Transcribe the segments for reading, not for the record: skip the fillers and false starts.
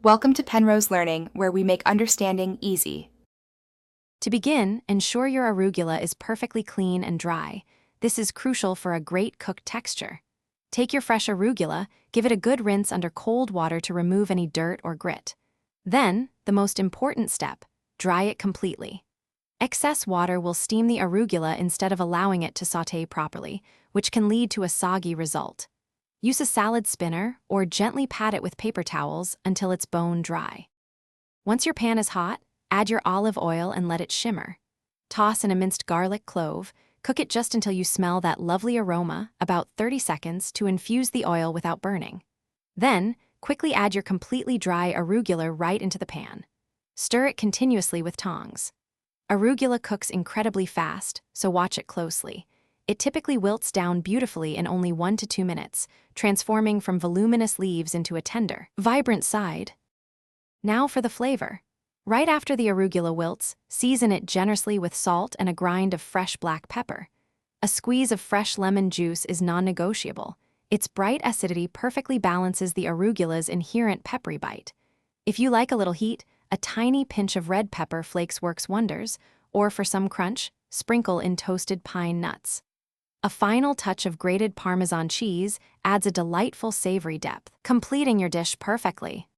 Welcome to Penrose Learning, where we make understanding easy. To begin, ensure your arugula is perfectly clean and dry. This is crucial for a great cooked texture. Take your fresh arugula, give it a good rinse under cold water to remove any dirt or grit. Then, the most important step, dry it completely. Excess water will steam the arugula instead of allowing it to sauté properly, which can lead to a soggy result. Use a salad spinner or gently pat it with paper towels until it's bone dry. Once your pan is hot, add your olive oil and let it shimmer. Toss in a minced garlic clove, cook it just until you smell that lovely aroma, about 30 seconds to infuse the oil without burning. Then, quickly add your completely dry arugula right into the pan. Stir it continuously with tongs. Arugula cooks incredibly fast, so watch it closely. It typically wilts down beautifully in only 1 to 2 minutes, transforming from voluminous leaves into a tender, vibrant side. Now for the flavor. Right after the arugula wilts, season it generously with salt and a grind of fresh black pepper. A squeeze of fresh lemon juice is non-negotiable. Its bright acidity perfectly balances the arugula's inherent peppery bite. If you like a little heat, a tiny pinch of red pepper flakes works wonders, or for some crunch, sprinkle in toasted pine nuts. A final touch of grated Parmesan cheese adds a delightful savory depth, completing your dish perfectly.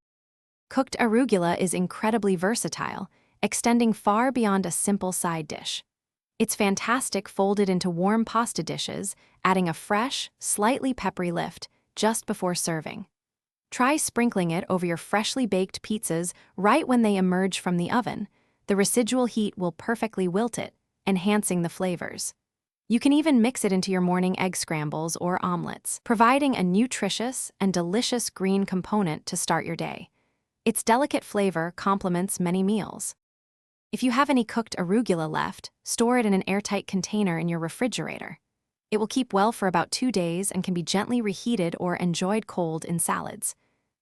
Cooked arugula is incredibly versatile, extending far beyond a simple side dish. It's fantastic folded into warm pasta dishes, adding a fresh, slightly peppery lift just before serving. Try sprinkling it over your freshly baked pizzas right when they emerge from the oven. The residual heat will perfectly wilt it, enhancing the flavors. You can even mix it into your morning egg scrambles or omelets, providing a nutritious and delicious green component to start your day. Its delicate flavor complements many meals. If you have any cooked arugula left, store it in an airtight container in your refrigerator. It will keep well for about 2 days and can be gently reheated or enjoyed cold in salads.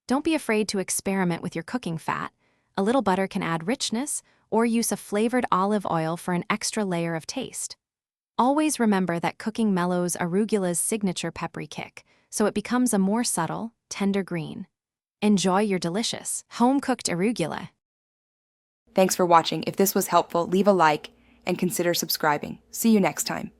Don't be afraid to experiment with your cooking fat. A little butter can add richness, or use a flavored olive oil for an extra layer of taste. Always remember that cooking mellows arugula's signature peppery kick, so it becomes a more subtle, tender green. Enjoy your delicious, home-cooked arugula. Thanks for watching. If this was helpful, leave a like and consider subscribing. See you next time.